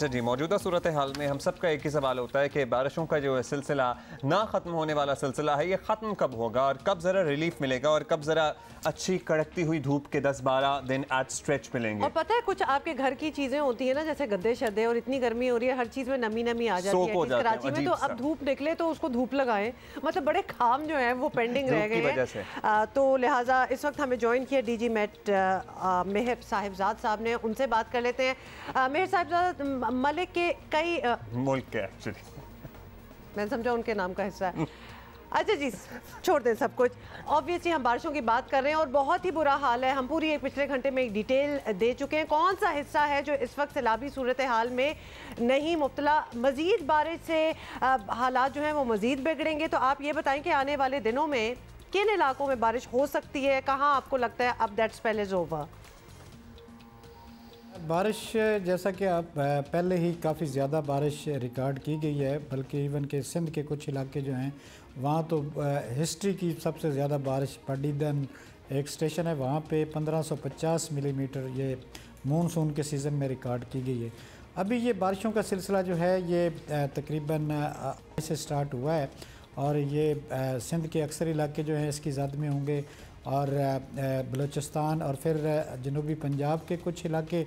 अच्छा जी, मौजूदा सूरत हाल में हम सबका एक ही सवाल होता है कि बारिशों का जो है सिलसिला ना ख़त्म होने वाला सिलसिला है, ये ख़त्म कब होगा और कब ज़रा रिलीफ मिलेगा और कब ज़रा अच्छी कड़कती हुई धूप के 10-12 दिन एट स्ट्रेच मिलेंगे। और पता है कुछ आपके घर की चीज़ें होती है ना, जैसे गद्दे शद्दे, और इतनी गर्मी हो रही है, हर चीज़ में नमी नमी आ जाती है कराची में, तो अब धूप निकले तो उसको धूप लगाएं, मतलब बड़े काम जो है वो पेंडिंग रह गए हैं। तो लिहाजा इस वक्त हमें ज्वाइन किया DG मेट मेहर साहिबजाद साहब ने, उनसे बात कर लेते हैं। मेहर साहिबजाद मलिक के कई मुल्क के एक्चुअली मैं समझा उनके नाम का हिस्सा है। अच्छा जी, छोड़ दें सब कुछ। ऑब्वियसली हम बारिशों की बात कर रहे हैं और बहुत ही बुरा हाल है। हम पूरी एक पिछले घंटे में एक डिटेल दे चुके हैं। कौन सा हिस्सा है जो इस वक्त सैलाबी सूरत हाल में नहीं मुब्तला? मज़ीद बारिश से हालात जो हैं वो मज़ीद बिगड़ेंगे, तो आप ये बताएं कि आने वाले दिनों में किन इलाकों में बारिश हो सकती है, कहाँ आपको लगता है अब दैट स्पेल इज़ ओवर? बारिश जैसा कि आप पहले ही काफ़ी ज़्यादा बारिश रिकॉर्ड की गई है, बल्कि इवन के सिंध के कुछ इलाके जो हैं वहाँ तो हिस्ट्री की सबसे ज़्यादा बारिश पडीदन एक स्टेशन है, वहाँ पे 1550 मिलीमीटर ये मानसून के सीज़न में रिकॉर्ड की गई है। अभी ये बारिशों का सिलसिला जो है ये तकरीबन से स्टार्ट हुआ है और ये सिंध के अक्सर इलाके जो हैं इसकी ज़द में होंगे और बलूचिस्तान और फिर जनूबी पंजाब के कुछ इलाके,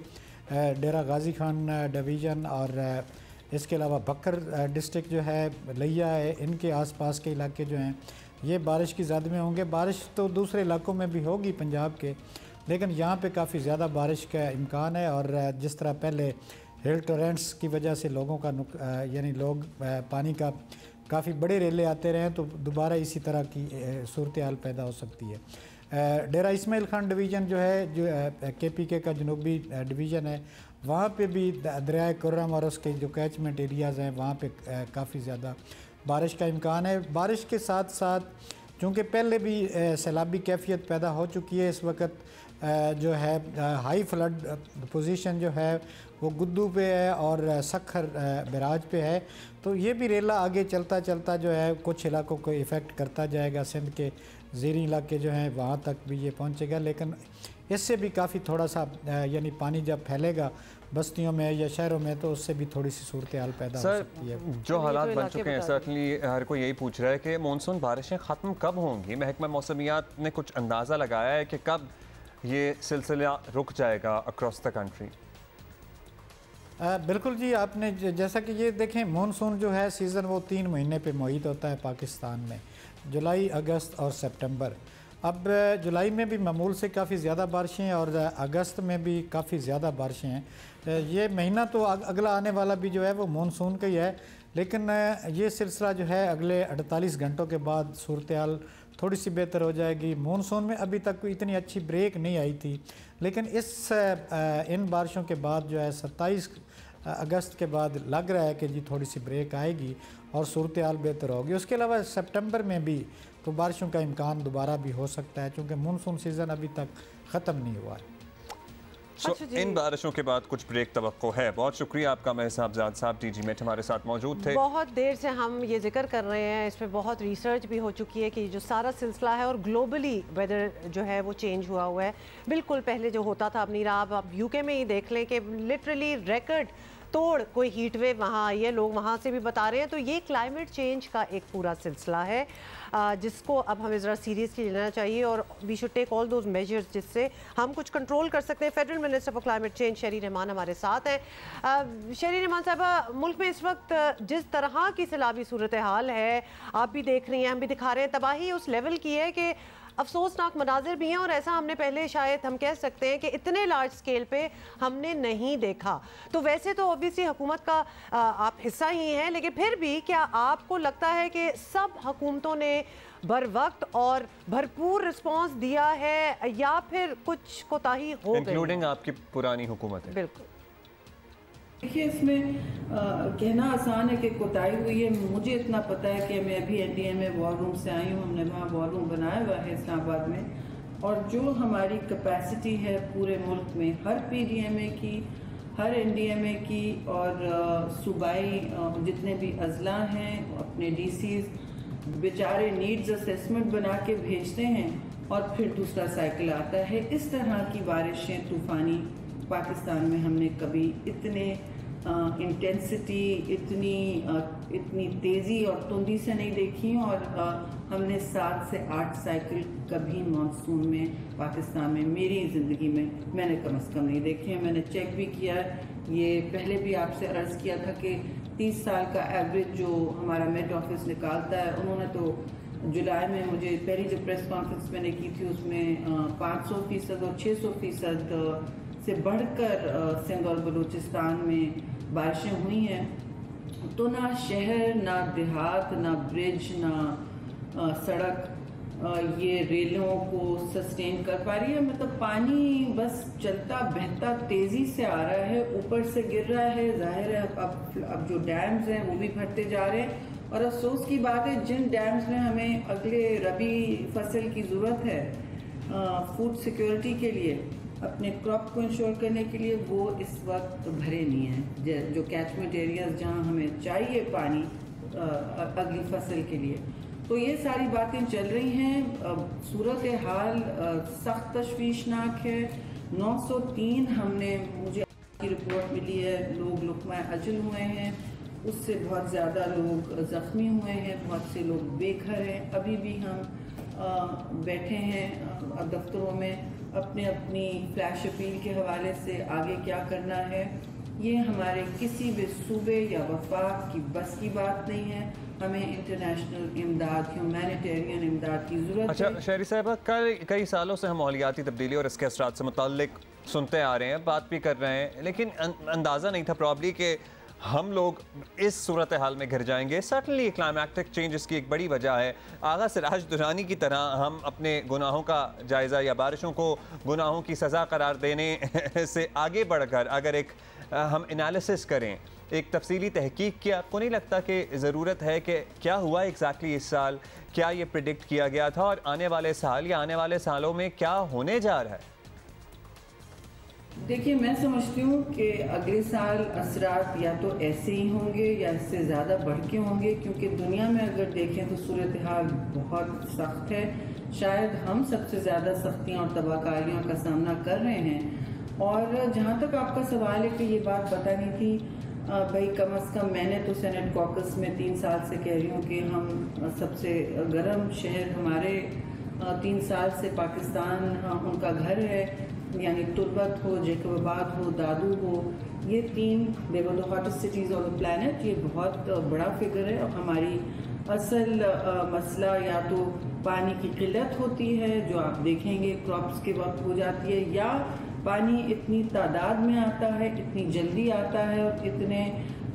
डेरा गाजी खान डिवीज़न और इसके अलावा बकर डिस्ट्रिक्ट जो है, लिया है, इनके आसपास के इलाके जो हैं ये बारिश की ज़द में होंगे। बारिश तो दूसरे इलाकों में भी होगी पंजाब के, लेकिन यहाँ पे काफ़ी ज़्यादा बारिश का इम्कान है। और जिस तरह पहले हिल टोरेंट्स की वजह से लोगों का यानी लोग पानी का काफ़ी बड़े रेले आते रहे, तो दोबारा इसी तरह की सूरत हाल पैदा हो सकती है। डेरा इस्माइल खान डिवीज़न जो है, जो KPK का जनूबी डिवीज़न है, वहाँ पे भी दरियाए कुर्रम और उसके जो कैचमेंट एरियाज़ हैं वहाँ पे काफ़ी ज़्यादा बारिश का इम्कान है। बारिश के साथ साथ चूँकि पहले भी सैलाबी कैफियत पैदा हो चुकी है, इस वक्त जो है हाई फ्लड पोजीशन जो है वो गुद्दू पे है और सखर बैराज पे है, तो ये भी रेला आगे चलता चलता जो है कुछ इलाकों को इफ़ेक्ट करता जाएगा। सिंध के ज़ीरी इलाके जो हैं वहाँ तक भी ये पहुँचेगा, लेकिन इससे भी काफ़ी थोड़ा सा यानी पानी जब फैलेगा बस्तियों में या शहरों में तो उससे भी थोड़ी सी सूरत हाल पैदा हो सकती है। जो हालात बन चुके हैं सर्टनली हर कोई यही पूछ रहा है कि मानसून बारिशें ख़त्म कब होंगी। महकमा मौसमियात ने कुछ अंदाज़ा लगाया है कि कब ये सिलसिला रुक जाएगा अक्रॉस द कंट्री? बिल्कुल जी, आपने जैसा कि ये देखें मानसून जो है सीज़न वो 3 महीने पे मुहित होता है पाकिस्तान में, जुलाई, अगस्त और सितंबर। अब जुलाई में भी मामूल से काफ़ी ज़्यादा बारिशें और अगस्त में भी काफ़ी ज़्यादा बारिशें हैं। ये महीना तो अगला आने वाला भी जो है वो मानसून का ही है, लेकिन ये सिलसिला जो है अगले 48 घंटों के बाद सूरत हाल थोड़ी सी बेहतर हो जाएगी। मानसून में अभी तक कोई इतनी अच्छी ब्रेक नहीं आई थी, लेकिन इन बारिशों के बाद जो है 27 अगस्त के बाद लग रहा है कि जी थोड़ी सी ब्रेक आएगी और सूरत हाल बेहतर होगी। उसके अलावा सितंबर में भी तो बारिशों का इम्कान दोबारा भी हो सकता है, क्योंकि मानसून सीज़न अभी तक ख़त्म नहीं हुआ है। इन बारिशों के बाद कुछ ब्रेक तवक्को है। बहुत शुक्रिया आपका मेहर साहिबजाद साहब, DG मेट हमारे साथ मौजूद थे। बहुत देर से हम ये जिक्र कर रहे हैं, इस पर बहुत रिसर्च भी हो चुकी है कि जो सारा सिलसिला है और ग्लोबली वेदर जो है वो चेंज हुआ है। बिल्कुल पहले जो होता था अब नहीं रहा। अब आप UK में ही देख लें कि लिटरली रिकॉर्ड तोड़ कोई हीट वेव वहाँ आई है, लोग वहाँ से भी बता रहे हैं। तो ये क्लाइमेट चेंज का एक पूरा सिलसिला है जिसको अब हमें ज़रा सीरियसली लेना चाहिए और we should take all those measures जिससे हम कुछ कंट्रोल कर सकते हैं। Federal minister for climate change Sherry Rehman हमारे साथ हैं। शहरी रहमान साहबा, मुल्क में इस वक्त जिस तरह की सैलाबी सूरत हाल है आप भी देख रही हैं, हम भी दिखा रहे हैं, तबाही उस लेवल की है कि अफसोसनाक मनाजिर भी हैं और ऐसा हमने पहले शायद हम कह सकते हैं कि इतने लार्ज स्केल पे हमने नहीं देखा। तो वैसे तो ऑब्वियसली हुकूमत का आप हिस्सा ही हैं, लेकिन फिर भी क्या आपको लगता है कि सब हुकूमतों ने बर वक्त और भरपूर रिस्पॉन्स दिया है या फिर कुछ कोताही हो गई, इंक्लूडिंग आपकी पुरानी हुकूमत है? बिल्कुल। देखिए, इसमें कहना आसान है कि कोताही हुई है। मुझे इतना पता है कि मैं अभी NDMA वॉर रूम से आई हूँ, हमने वहाँ वॉर रूम बनाया हुआ है इस्लामाबाद में, और जो हमारी कैपेसिटी है पूरे मुल्क में हर PDMA की, हर NDMA की और सूबाई जितने भी अजला हैं अपने DCs बेचारे नीड्स असेसमेंट बना के भेजते हैं और फिर दूसरा साइकिल आता है। इस तरह की बारिशें तूफ़ानी पाकिस्तान में हमने कभी इतने इंटेंसिटी इतनी तेज़ी और तुंदी से नहीं देखी। और हमने 7 से 8 साइकिल कभी मानसून में पाकिस्तान में मेरी ज़िंदगी में मैंने कम से कम नहीं देखी है। मैंने चेक भी किया है, ये पहले भी आपसे अर्ज़ किया था कि 30 साल का एवरेज जो हमारा मेट ऑफिस निकालता है, उन्होंने तो जुलाई में मुझे पहली जो प्रेस कॉन्फ्रेंस मैंने की थी उसमें 500% और 600% से बढ़कर सिंध और बलूचिस्तान में बारिशें हुई हैं। तो ना शहर, ना देहात, ना ब्रिज, ना सड़क ये रेलों को सस्टेन कर पा रही है। मतलब पानी बस चलता बहता तेज़ी से आ रहा है, ऊपर से गिर रहा है। जाहिर है अब जो डैम्स हैं वो भी भरते जा रहे हैं। और अफसोस की बात है, जिन डैम्स में हमें अगले रबी फसल की ज़रूरत है फूड सिक्योरिटी के लिए, अपने क्रॉप को इंश्योर करने के लिए, वो इस वक्त भरे नहीं हैं। जो कैचमेंट एरियाज जहां हमें चाहिए पानी अगली फसल के लिए, तो ये सारी बातें चल रही हैं। सूरत हाल सख्त तशवीशनाक है। 903 मुझे की रिपोर्ट मिली है, लोग लुक़मा अजल हुए हैं, उससे बहुत ज़्यादा लोग ज़ख्मी हुए हैं, बहुत से लोग बेघर हैं। अभी भी हम बैठे हैं दफ्तरों में अपनी फ्लैश अपील के हवाले से आगे क्या करना है, ये हमारे किसी भी सूबे या वफाक की बस की बात नहीं है। हमें इंटरनेशनल इमदाद, ह्यूमैनिटेरियन इमदाद की ज़रूरत है। अच्छा शहरी साहिबा, कई सालों से हम माहौलियाती तब्दीली और इसके असरात से मुताल्लिक सुनते आ रहे हैं, बात भी कर रहे हैं, लेकिन अंदाज़ा नहीं था प्रॉब्ली कि हम लोग इस सूरत हाल में घिर जाएंगे। सर्टनली क्लाइमेटिक चेंज इसकी एक बड़ी वजह है। आगा सिराज दुरानी की तरह हम अपने गुनाहों का जायज़ा या बारिशों को गुनाहों की सज़ा करार देने से आगे बढ़कर अगर एक हम एनालिसिस करें, एक तफसीली तहकीक की, आपको नहीं लगता कि ज़रूरत है कि क्या हुआ एग्जैक्टली इस साल, क्या ये प्रिडिक्ट किया गया था और आने वाले साल या आने वाले सालों में क्या होने जा रहा है? देखिए, मैं समझती हूँ कि अगले साल असरात या तो ऐसे ही होंगे या इससे ज़्यादा बढ़ के होंगे, क्योंकि दुनिया में अगर देखें तो सूरत हाल बहुत सख्त है। शायद हम सबसे ज़्यादा सख्तियाँ और तबाहकारियों का सामना कर रहे हैं। और जहाँ तक आपका सवाल है कि ये बात पता नहीं थी, भाई कम अज़ कम मैंने तो सेनेट कॉकस में 3 साल से कह रही हूँ कि हम सबसे गर्म शहर हमारे 3 साल से पाकिस्तान उनका घर है, यानी तुर्बत हो, जैकबाबाद हो, दादू हो, ये 3 the hottest cities of the planet, ये बहुत बड़ा फिगर है। और हमारी असल मसला या तो पानी की किल्लत होती है, जो आप देखेंगे क्रॉप्स के वक्त हो जाती है, या पानी इतनी तादाद में आता है, इतनी जल्दी आता है और इतने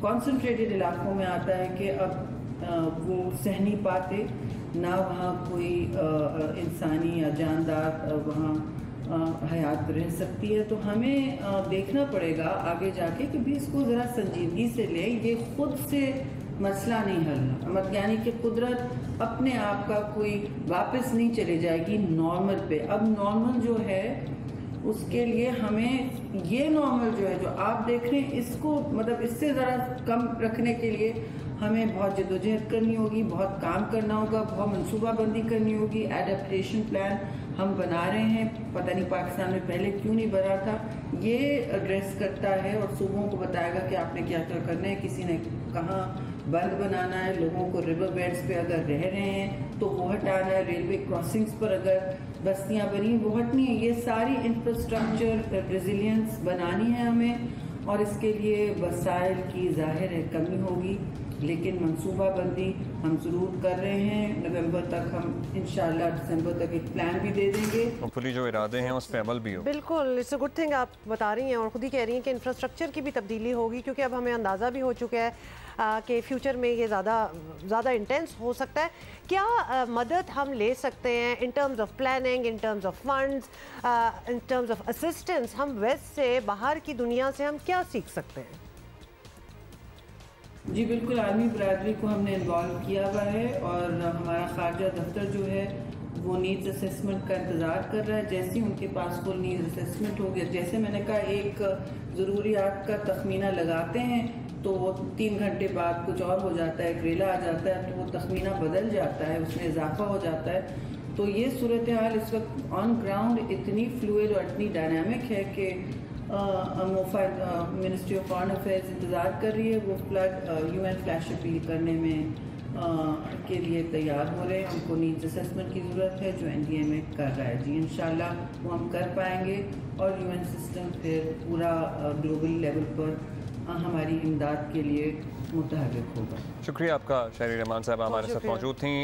कॉन्सनट्रेटेड इलाकों में आता है कि अब वो सह नहीं पाते, ना वहाँ कोई इंसानी या जानदार वहाँ हयात रह सकती है। तो हमें देखना पड़ेगा आगे जाके कि भी इसको ज़रा संजीदगी से ले। ये खुद से मसला नहीं हल, मत यानी कि कुदरत अपने आप का कोई वापस नहीं चले जाएगी नॉर्मल पे। अब नॉर्मल जो है उसके लिए हमें ये नॉर्मल जो है जो आप देख रहे हैं, इसको मतलब इससे ज़रा कम रखने के लिए हमें बहुत जद्दोजहद करनी होगी, बहुत काम करना होगा, बहुत मनसूबाबंदी करनी होगी। एडेप्टेशन प्लान हम बना रहे हैं, पता नहीं पाकिस्तान में पहले क्यों नहीं बना था। ये एड्रेस करता है और सूबों को बताएगा कि आपने क्या क्या करना है, किसी ने कहाँ बंद बनाना है, लोगों को रिवर बेड्स पे अगर रह रहे हैं तो वो हटाना है, रेलवे क्रॉसिंग्स पर अगर बस्तियाँ बनी वो हटनी है। ये सारी इंफ्रास्ट्रक्चर रेजिलियंस बनानी है हमें, और इसके लिए वसाइल की ज़ाहिर है कमी होगी, लेकिन मनसूबाबंदी हम ज़रूर कर रहे हैं। नवंबर तक हम इंशाल्लाह दिसंबर तक एक प्लान भी दे देंगे। होपफुली जो इरादे हैं उस पर अमल भी हो। बिल्कुल, इट्स अ गुड थिंग आप बता रही हैं और ख़ुद ही कह रही हैं कि इंफ्रास्ट्रक्चर की भी तब्दीली होगी, क्योंकि अब हमें अंदाज़ा भी हो चुका है कि फ्यूचर में ये ज़्यादा इंटेंस हो सकता है। क्या मदद हम ले सकते हैं in terms of planning, in terms of funds, in terms of assistance? हम वेस्ट से, बाहर की दुनिया से हम क्या सीख सकते हैं? जी बिल्कुल, आर्मी बरादरी को हमने इन्वॉल्व किया हुआ है और हमारा खारजा दफ्तर जो है वो नीड्स असेसमेंट का इंतज़ार कर रहा है। जैसे ही उनके पास फुल नीड्स असेसमेंट हो गया, जैसे मैंने कहा एक ज़रूरियात का तखमीना लगाते हैं तो 3 घंटे बाद कुछ और हो जाता है, ग्रेला आ जाता है, तो वो तखमीना बदल जाता है, उसमें इजाफा हो जाता है। तो ये सूरत हाल इस वक्त ऑन ग्राउंड इतनी फ्लूइड और इतनी डायनामिक है कि मिनिस्ट्री ऑफ फॉरेन अफेयर्स इंतज़ार कर रही है। वो फ्लड UN फ्लैश अपील करने में के लिए तैयार हो रहे हैं। उनको नीड्स असेसमेंट की ज़रूरत है जो NDMA कर रहा है जी। इंशाल्लाह वो हम कर पाएंगे और UN सिस्टम फिर पूरा ग्लोबल लेवल पर हमारी इमदाद के लिए मुतहर्रिक होगा। शुक्रिया आपका शहरी रहमान साहब हमारे साथ मौजूद थी।